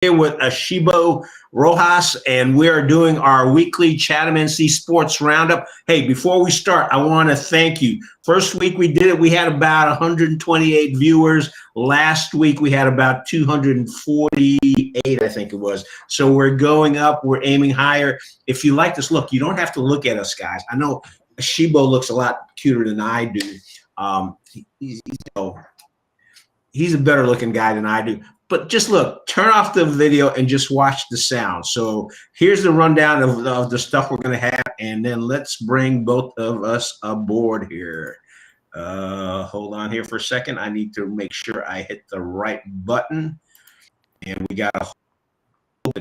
here with Asheebo Rojas, and we are doing our weekly ChathamNC Sports Roundup. Hey, before we start, I want to thank you. First week we did it, we had about 128 viewers. Last week we had about 248, I think it was. So we're going up, we're aiming higher. If you like this look, you don't have to look at us, guys. I know Asheebo looks a lot cuter than I do. He's a better looking guy than I do. But just look, turn off the video and just watch the sound. So here's the rundown of the stuff we're going to have, and then let's bring both of us aboard here. Hold on here for a second. I need to make sure I hit the right button. And we got a whole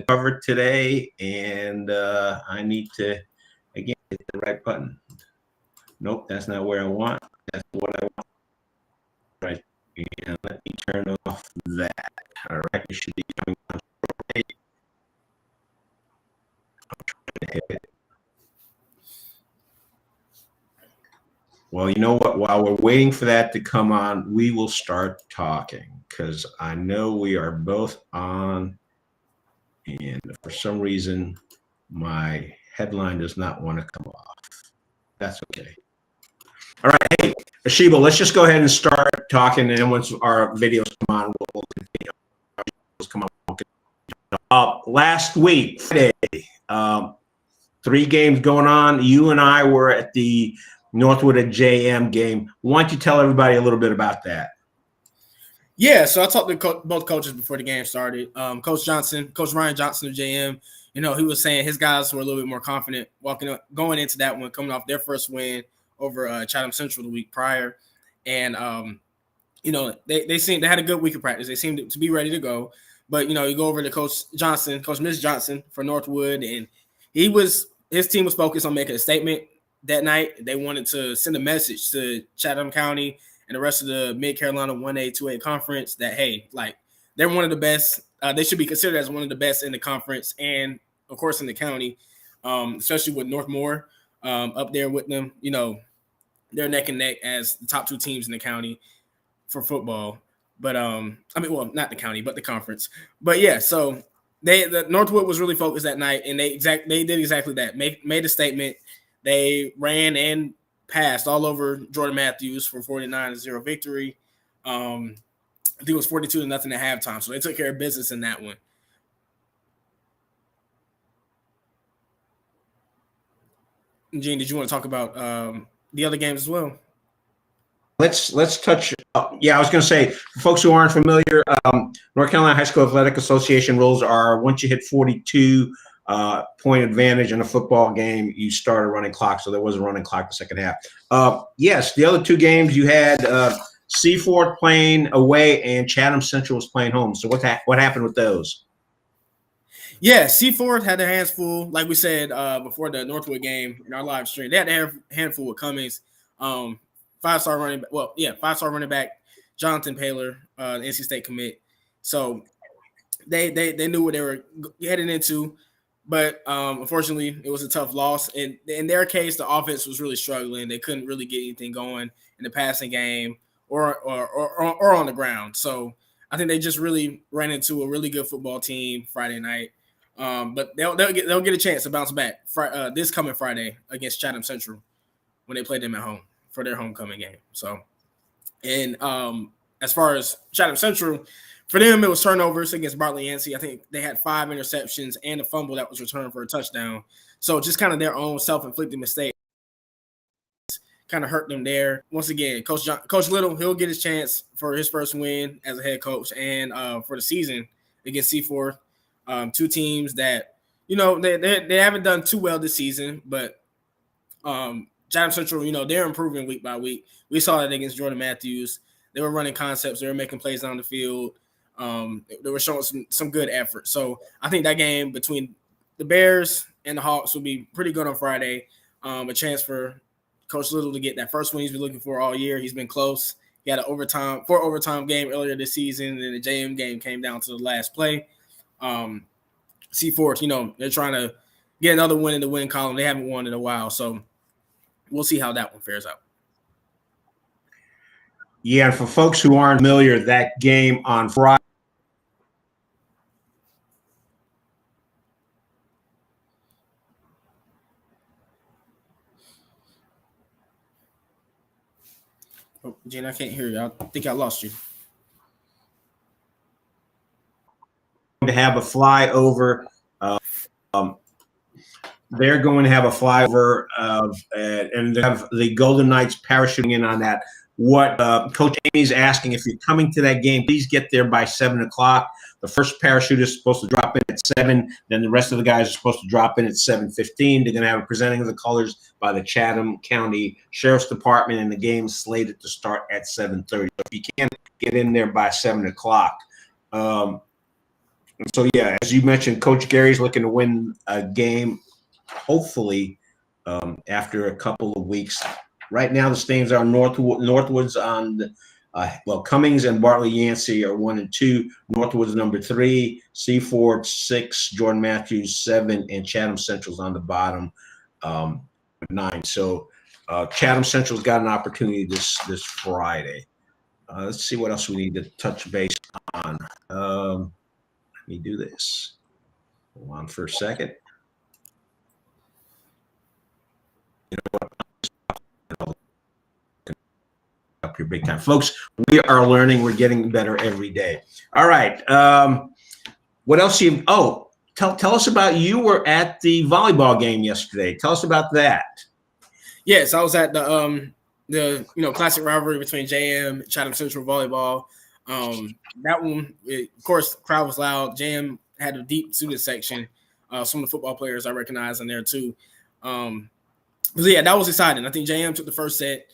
cover today, and I need to, again, hit the right button. Nope, that's not where I want. That's what I want. Right. And let me turn off that. All right, it should be coming on shortly. I'm trying to hit it. Well, you know what? While we're waiting for that to come on, we will start talking because I know we are both on, and for some reason, my headline does not want to come off. That's okay. All right, hey, Asheebo, let's just go ahead and start talking, and then once our videos come on, we'll continue. Come on. Last week, Friday, 3 games going on. You and I were at the Northwood at JM game. Why don't you tell everybody a little bit about that? Yeah, so I talked to both coaches before the game started. Coach Ryan Johnson of JM, he was saying his guys were a little bit more confident going into that one, coming off their first win over Chatham Central the week prior. And, they had a good week of practice. They seemed to be ready to go. But, you go over to Coach Miss Johnson for Northwood, and his team was focused on making a statement that night. They wanted to send a message to Chatham County and the rest of the Mid-Carolina 1A, 2A conference that, hey, like, they're one of the best. They should be considered as one of the best in the conference and, of course, in the county, especially with Northmore up there with them. They're neck and neck as the top 2 teams in the county for football. But, not the county, but the conference. But, yeah, so the Northwood was really focused that night, and they did exactly that, made a statement. They ran and passed all over Jordan Matthews for 49-0 victory. I think it was 42-0 at halftime, so they took care of business in that one. Gene, did you want to talk about the other games as well? Let's touch. Yeah, I was going to say, for folks who aren't familiar, North Carolina High School Athletic Association rules are once you hit 42 point advantage in a football game, you start a running clock. So there was a running clock the second half. Yes, the other 2 games you had Seaford playing away and Chatham Central was playing home. So what happened with those? Yeah, Seaford had their hands full, like we said before the Northwood game in our live stream. They had their handful with Cummings. 5-star running back Jonathan Paylor, NC State commit. So they knew what they were heading into, but unfortunately it was a tough loss. And in their case, the offense was really struggling. They couldn't really get anything going in the passing game or on the ground. So I think they just really ran into a really good football team Friday night. But they'll get a chance to bounce back this coming Friday against Chatham Central when they play them at home for their homecoming game. So, and as far as Chatham Central, for them, it was turnovers against Bartlett Yancey. I think they had 5 interceptions and a fumble that was returned for a touchdown. So just kind of their own self-inflicted mistake kind of hurt them there. Once again, Coach Little, he'll get his chance for his first win as a head coach and for the season against C4. 2 teams that, they haven't done too well this season, but Chatham Central, they're improving week by week. We saw that against Jordan Matthews. They were running concepts. They were making plays down the field. They were showing some good effort. So I think that game between the Bears and the Hawks will be pretty good on Friday. A chance for Coach Little to get that first one he's been looking for all year. He's been close. He had an overtime game earlier this season, and the JM game came down to the last play. C4, they're trying to get another win in the win column. They haven't won in a while, so we'll see how that one fares out. Yeah, and for folks who aren't familiar, that game on Friday Oh, Jen, I can't hear you. I think I lost you. To have a flyover. They're going to have a flyover of, and they have the Golden Knights parachuting in on that. What Coach Amy's asking, if you're coming to that game, please get there by 7 o'clock. The first parachute is supposed to drop in at 7. Then the rest of the guys are supposed to drop in at 7:15. They're going to have a presenting of the colors by the Chatham County Sheriff's Department, and the game is slated to start at 7:30. So if you can't get in there by 7 o'clock. So, yeah, as you mentioned, Coach Gary's looking to win a game, hopefully, after a couple of weeks. Right now, the standings are Northwood's on the Cummings and Bartley Yancey are 1 and 2. Northwood's number 3, Seaford 6, Jordan Matthews 7, and Chatham Central's on the bottom 9. So Chatham Central's got an opportunity this Friday. Let's see what else we need to touch base on. Let me do this. Hold on for a second. You know what? Up here big time, folks. We are learning. We're getting better every day. All right. What else you? Oh, tell us about, you were at the volleyball game yesterday. Tell us about that. Yes, I was at the classic rivalry between JM and Chatham Central volleyball. That one, of course, the crowd was loud. JM had a deep student section. Some of the football players I recognize in there too. But yeah, that was exciting. I think JM took the first set.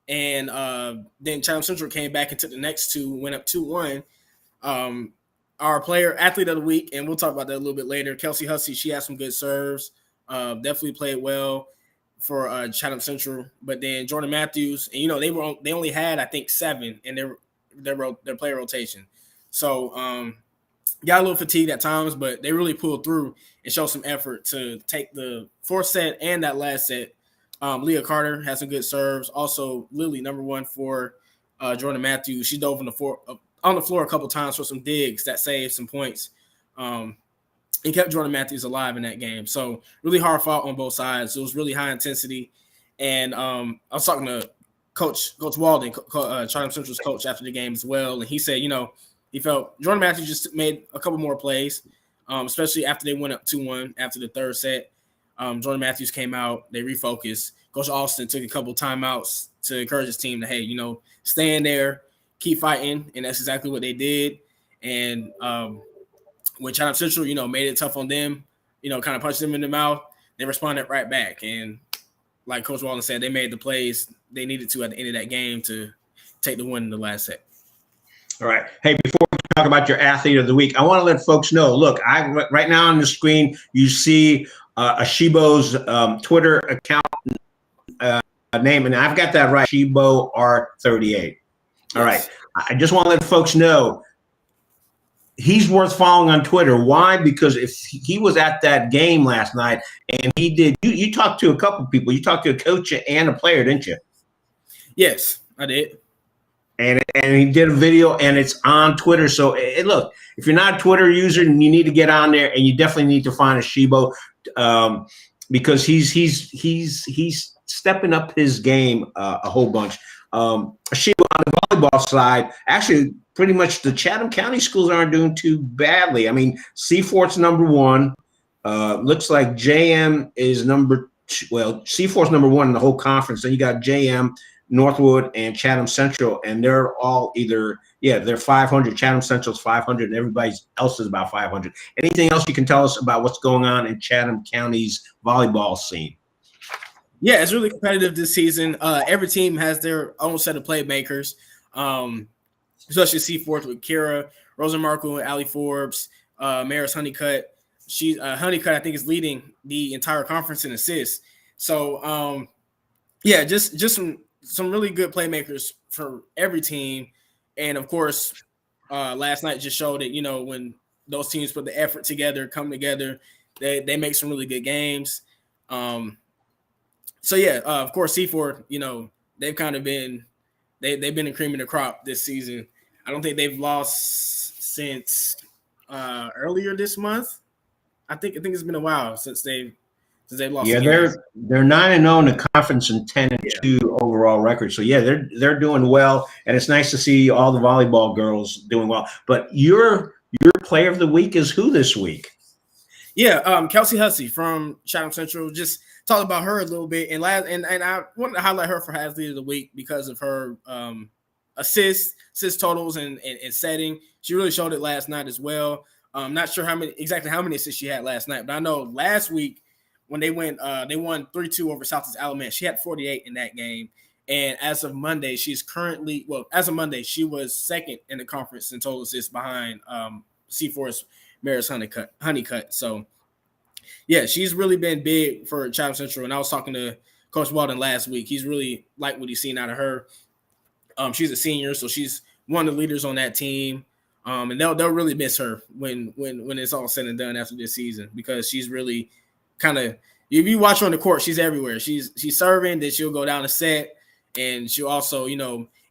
And then Chatham Central came back and took the next 2, went up 2-1. Our athlete of the week, and we'll talk about that a little bit later, Kelsey Hussey, she had some good serves. Definitely played well for Chatham Central. But then Jordan Matthews, and they only had, I think, 7 in their player rotation. So got a little fatigued at times, but they really pulled through and showed some effort to take the 4th set and that last set. Leah Carter has some good serves. Also, Lily, number 1 for Jordan Matthews. She dove on the floor a couple times for some digs that saved some points. And kept Jordan Matthews alive in that game. So really hard fought on both sides. It was really high intensity. And I was talking to Coach Walden, Chatham Central's coach, after the game as well. And he said, he felt Jordan Matthews just made a couple more plays, especially after they went up 2-1 after the 3rd set. Jordan Matthews came out, they refocused. Coach Austin took a couple timeouts to encourage his team to, hey, stay in there, keep fighting, and that's exactly what they did. And when Chatham Central, made it tough on them, kind of punched them in the mouth, they responded right back. And like Coach Walden said, they made the plays they needed to at the end of that game to take the win in the last set. All right. Hey, before we talk about your athlete of the week, I want to let folks know, look, right now on the screen, you see Asheebo's Twitter account name, and I've got that right, Asheebo R38. All right. I just want to let folks know he's worth following on Twitter. Why? Because if he was at that game last night and he did, you talked to a couple people. You talked to a coach and a player, didn't you? Yes, I did. And he did a video, and it's on Twitter. So look, if you're not a Twitter user, you need to get on there, and you definitely need to find Asheebo because he's stepping up his game a whole bunch. Asheebo on the volleyball side, actually, pretty much the Chatham County schools aren't doing too badly. I mean, Seafort's number 1. Looks like JM is number 2. Well, Seafort's number 1 in the whole conference. Then you got JM, Northwood, and Chatham Central, and they're all they're 500. Chatham Central's 500, and everybody else is about 500. Anything else you can tell us about what's going on in Chatham County's volleyball scene? Yeah, it's really competitive this season. Every team has their own set of playmakers, especially Seaford with Kira Rosenmarkle and Allie Forbes, Maris Honeycutt. Honeycutt, I think, is leading the entire conference in assists. So, just some really good playmakers for every team. And of course, last night just showed that, when those teams put the effort together, come together, they make some really good games. Of course, Seaford, they've kind of been they've been the cream of the crop this season. I don't think they've lost since earlier this month. I think it's been a while since they've lost. Yeah, they're 9-0 in the conference and 10-2 overall record. So yeah, they're doing well, and it's nice to see all the volleyball girls doing well. But your player of the week is who this week? Yeah, Kelsey Hussey from Chatham Central. Just talked about her a little bit, and I wanted to highlight her for athlete of the week because of her assist totals and setting. She really showed it last night as well. Not sure exactly how many assists she had last night, but I know last week when they won 3-2 over Southeast Alabama, she had 48 in that game. And as of Monday, she was second in the conference in total assists behind C4's Maris Honeycutt. So, yeah, she's really been big for Chatham Central. And I was talking to Coach Walden last week. He's really liked what he's seen out of her. She's a senior, so she's one of the leaders on that team. And they'll really miss her when it's all said and done after this season, because she's really kind of, if you watch her on the court, she's everywhere. She's serving, then she'll go down a set, and she'll also,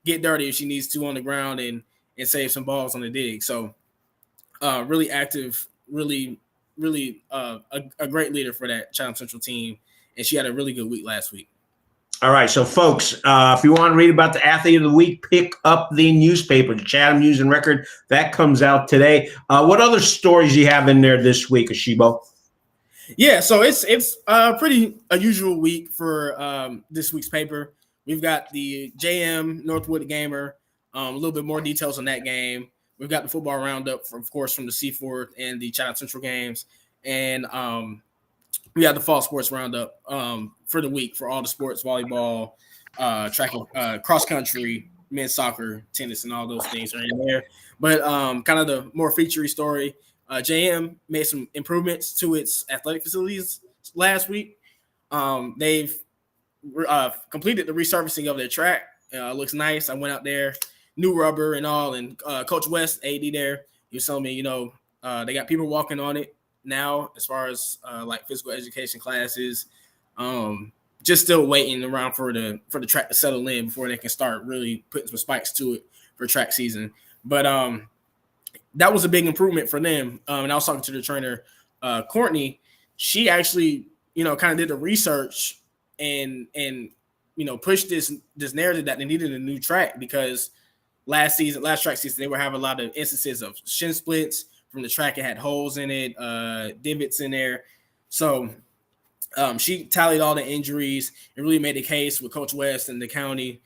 get dirty if she needs to on the ground and save some balls on the dig. So really active, really a great leader for that Chatham Central team, and she had a really good week last week. All right, so folks, if you want to read about the athlete of the week, pick up the newspaper, the Chatham News and Record. That comes out today. What other stories you have in there this week, Asheebo? Yeah, so it's pretty unusual week for this week's paper. We've got the JM Northwood Gamer, a little bit more details on that game. We've got the football roundup, of course, from the C4 and the Chatham Central games, and we have the fall sports roundup for the week for all the sports: volleyball, track, cross country, men's soccer, tennis, and all those things are in there. But kind of the more featurey story, JM made some improvements to its athletic facilities last week. They've completed the resurfacing of their track. Looks nice. I went out there, new rubber and all, and Coach West, AD there, he was telling me, they got people walking on it now as far as like physical education classes. Just still waiting around for the track to settle in before they can start really putting some spikes to it for track season. But that was a big improvement for them. And I was talking to the trainer, Courtney. She actually, kind of did the research and pushed this narrative that they needed a new track, because last track season they were having a lot of instances of shin splits from the track. It had holes in it, divots in there. So she tallied all the injuries and really made a case with Coach West and the county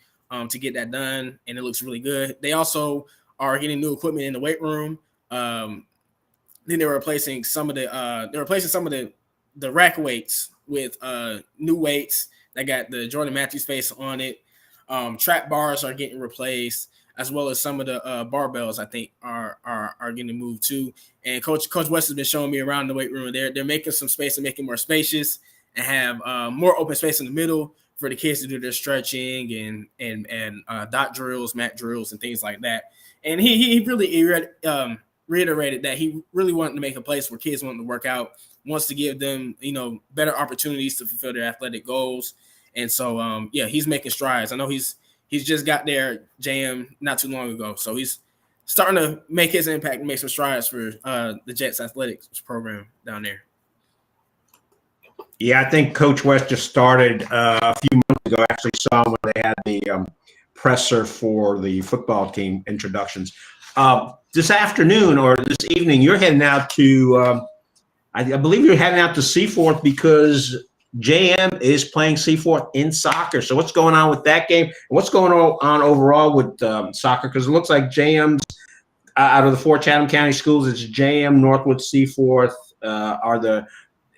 to get that done, and it looks really good. They also are getting new equipment in the weight room. Then they're replacing some of the rack weights with new weights that got the Jordan Matthews face on it. Trap bars are getting replaced, as well as some of the barbells, I think, are getting moved too. And Coach West has been showing me around the weight room. They're making some space and making more spacious, and have more open space in the middle for the kids to do their stretching and dot drills, mat drills, and things like that. And he really reiterated that he really wanted to make a place where kids want to work out, wants to give them, better opportunities to fulfill their athletic goals. And so, he's making strides. I know he's just got there, JM, not too long ago. So he's starting to make his impact and make some strides for the Jets athletics program down there. Yeah, I think Coach West just started a few months ago. I actually saw when they had the presser for the football team introductions. This afternoon or this evening, you're heading out to, I believe you're heading out to Seaforth because JM is playing Seaforth in soccer. So what's going on with that game? And what's going on overall with soccer? Because it looks like JM's, out of the 4 Chatham County schools, it's JM, Northwood, Seaforth are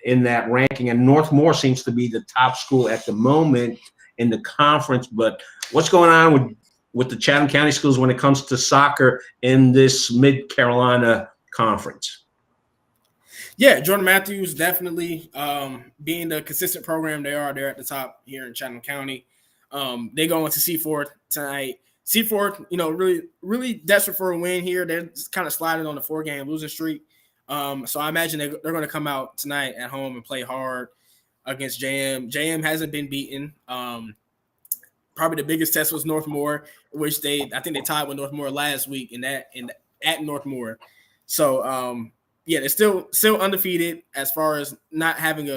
in that ranking, and Northmore seems to be the top school at the moment in the conference. But what's going on with the Chatham County schools when it comes to soccer in this Mid-Carolina conference? Yeah, Jordan Matthews definitely being the consistent program they're at the top here in Chatham County. They go into Seaforth tonight. Seaforth, really, really desperate for a win here. They're kind of sliding on the 4-game losing streak. So I imagine they're going to come out tonight at home and play hard against JM. JM hasn't been beaten. Probably the biggest test was Northmore, which I think they tied with Northmore last week at Northmore. So they're still undefeated as far as not having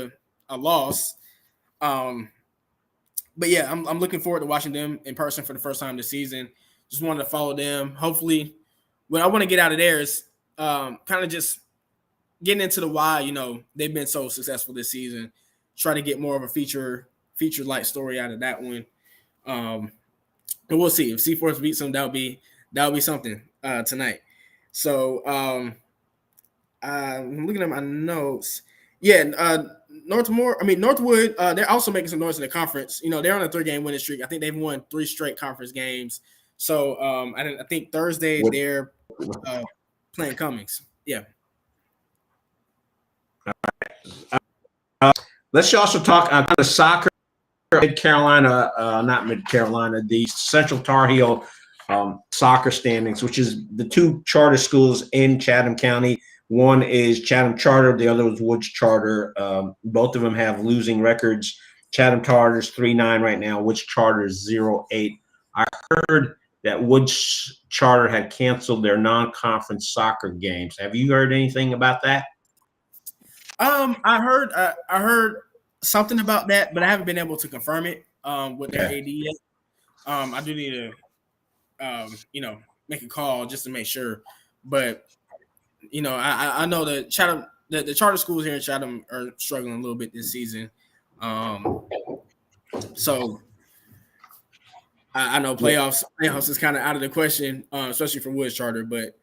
a loss. But yeah, I'm looking forward to watching them in person for the first time this season. Just wanted to follow them. Hopefully, what I want to get out of there is kind of just getting into the why, they've been so successful this season. Try to get more of a feature light story out of that one. But we'll see. If C-Force beats them, that'll be something tonight. So I'm looking at my notes. Yeah, Northwood, they're also making some noise in the conference. They're on a 3-game winning streak. I think they've won 3 straight conference games. So I think Thursday they're playing Cummings. Yeah. Let's also talk kind of soccer. Mid Carolina, not Mid Carolina, the Central Tar Heel soccer standings, which is the 2 charter schools in Chatham County. One is Chatham Charter, the other is Woods Charter. Both of them have losing records. Chatham Charter's 3-9 right now. Woods Charter's 0-8. I heard that Woods Charter had canceled their non-conference soccer games. Have you heard anything about that? I heard something about that, but I haven't been able to confirm it with their AD yet. I do need to make a call just to make sure. But I know that Chatham, the charter schools here in Chatham are struggling a little bit this season. So I know playoffs is kind of out of the question, especially for Woods Charter. But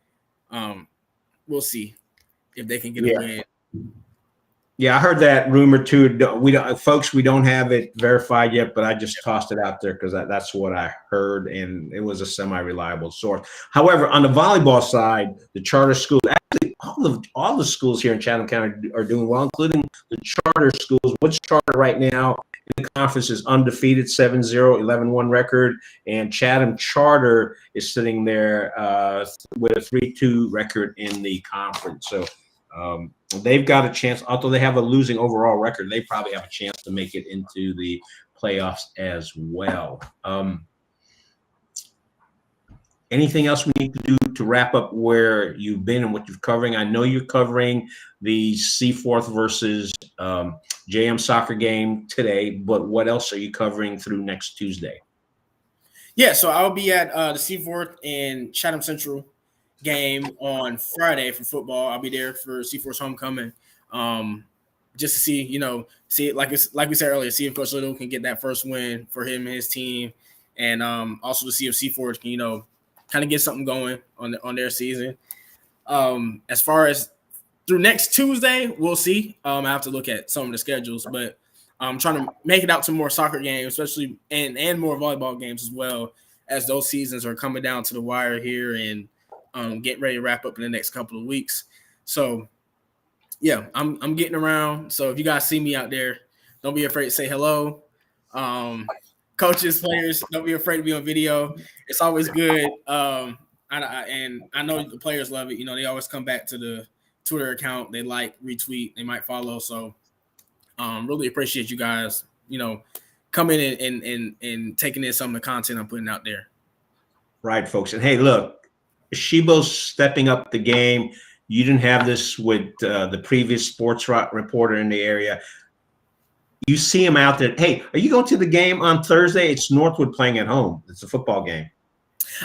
we'll see if they can get a win. Yeah, I heard that rumor too. We don't have it verified yet, but I just tossed it out there because that's what I heard, and it was a semi-reliable source. However, on the volleyball side, the charter schools, actually all the schools here in Chatham County are doing well, including the charter schools. Woods Charter right now in the conference is undefeated, 7-0, 11-1 record, and Chatham Charter is sitting there with a 3-2 record in the conference. So they've got a chance, although they have a losing overall record, they probably have a chance to make it into the playoffs as well. Anything else we need to do to wrap up where you've been and what you're covering? I know you're covering the Seaforth versus JM soccer game today, but what else are you covering through next Tuesday? Yeah, so I'll be at the Seaforth and Chatham Central game on Friday for football. I'll be there for Seaforth's homecoming, just to see, like we said earlier, see if Coach Little can get that first win for him and his team, and also to see if Seaforth can, kind of get something going on their season. As far as through next Tuesday, we'll see. I have to look at some of the schedules, but I'm trying to make it out to more soccer games, especially and more volleyball games as well, as those seasons are coming down to the wire here and getting ready to wrap up in the next couple of weeks. So, yeah, I'm getting around. So if you guys see me out there, don't be afraid to say hello. Coaches, players, don't be afraid to be on video. It's always good. And I know the players love it. They always come back to the Twitter account. They like, retweet, they might follow. So really appreciate you guys, coming in and taking in some of the content I'm putting out there. Right, folks. And hey, look, Asheebo's stepping up the game. You didn't have this with the previous sports reporter in the area. You see him out there. Hey, are you going to the game on Thursday? It's Northwood playing at home. It's a football game.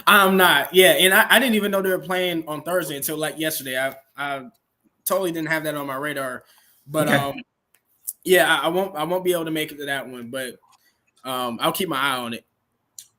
I'm not. Yeah, and I didn't even know they were playing on Thursday until like yesterday. I totally didn't have that on my radar. But okay. Yeah, I won't be able to make it to that one, but I'll keep my eye on it.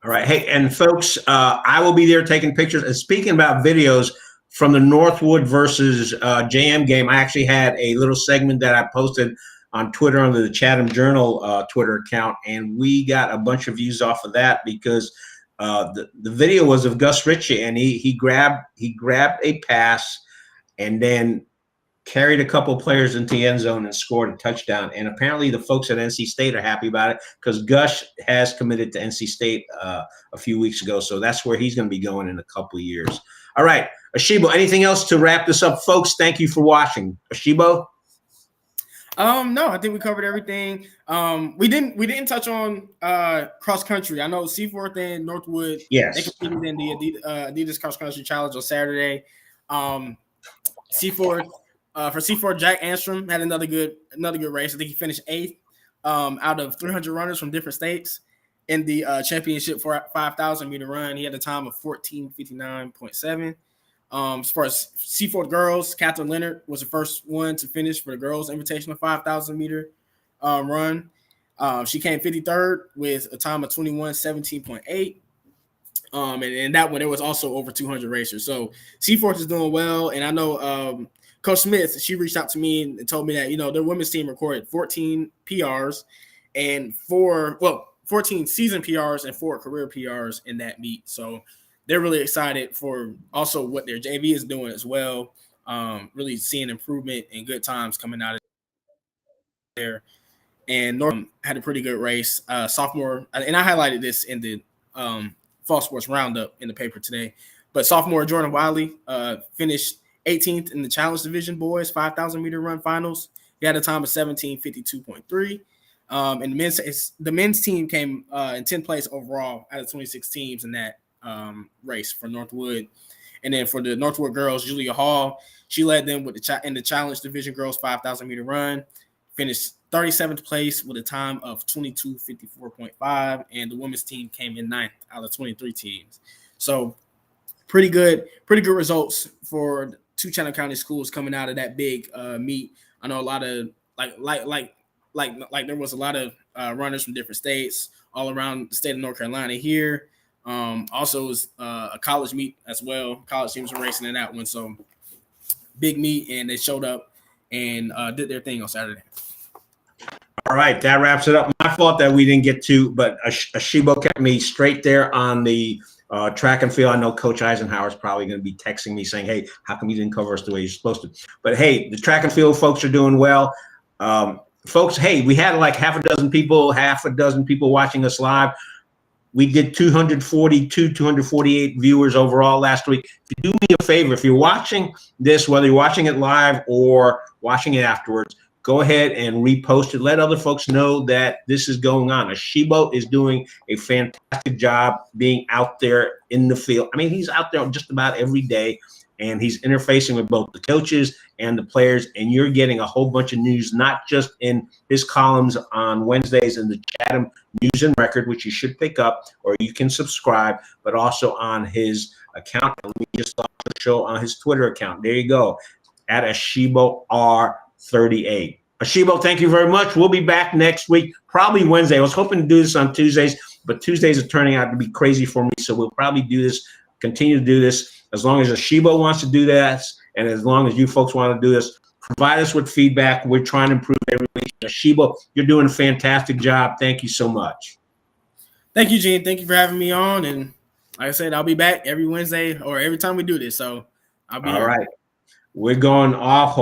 All right. Hey, and folks, I will be there taking pictures. And speaking about videos from the Northwood versus JM game, I actually had a little segment that I posted on Twitter under the Chatham Journal Twitter account, and we got a bunch of views off of that because the video was of Gus Ritchie, and he grabbed a pass and then carried a couple players into the end zone and scored a touchdown. And apparently the folks at NC State are happy about it because Gus has committed to NC State a few weeks ago. So that's where he's going to be going in a couple of years. All right, Asheebo, anything else to wrap this up, folks? Thank you for watching. Asheebo? No, I think we covered everything. We didn't touch on cross country. I know Seaforth and Northwood. Yes. They competed in the Adidas Cross Country Challenge on Saturday. Seaforth. For C4, Jack Anstrom had another good race. I think he finished 8th out of 300 runners from different states. in the championship for 5,000 meter run. He had a time of 14:59.7. As far as C4 girls, Catherine Leonard was the first one to finish for the girls' invitational 5,000 meter run. She came 53rd with a time of 21:17.8. And that one, it was also over 200 racers. So C4 is doing well. And I know Coach Smith, she reached out to me and told me that, their women's team recorded 14 PRs and 14 season PRs and 4 career PRs in that meet. So they're really excited for also what their JV is doing as well. Really seeing improvement and good times coming out of there. And North had a pretty good race. Sophomore, and I highlighted this in the Fall Sports Roundup in the paper today. But sophomore Jordan Wiley finished 18th in the Challenge Division boys 5,000 meter run finals. He had a time of 17:52.3. And the men's team came in 10th place overall out of 26 teams in that race for Northwood. And then for the Northwood girls, Julia Hall, she led them with in the Challenge Division girls 5,000 meter run. Finished 37th place with a time of 22:54.5, and the women's team came in 9th out of 23 teams. So pretty good results for 2 Chatham County schools coming out of that big meet. I know a lot of like there was a lot of runners from different states all around the state of North Carolina here. Also, it was a college meet as well. College teams were racing in that one, so big meet, and they showed up and did their thing on Saturday. All right, that wraps it up. My fault that we didn't get to, but Asheebo kept me straight there on the track and field. I know Coach Eisenhower is probably going to be texting me saying, hey, how come you didn't cover us the way you're supposed to? But, hey, the track and field folks are doing well. Folks, hey, we had like half a dozen people watching us live. We did 248 viewers overall last week. If you do me a favor, if you're watching this, whether you're watching it live or watching it afterwards, go ahead and repost it. Let other folks know that this is going on. Asheebo is doing a fantastic job being out there in the field. I mean, he's out there just about every day, and he's interfacing with both the coaches and the players, and you're getting a whole bunch of news, not just in his columns on Wednesdays in the Chatham News and Record, which you should pick up or you can subscribe, but also on his account. Let me just also show on his Twitter account. There you go, at Asheebo R38. Asheebo, thank you very much. We'll be back next week, probably Wednesday. I was hoping to do this on Tuesdays, but Tuesdays are turning out to be crazy for me, so we'll probably continue to do this as long as Asheebo wants to do that, and as long as you folks want to do this. Provide us with feedback. We're trying to improve every week. Asheebo, you're doing a fantastic job. Thank you so much. Thank you, Gene. Thank you for having me on. And like I said, I'll be back every Wednesday or every time we do this. So I'll be all right. We're going off.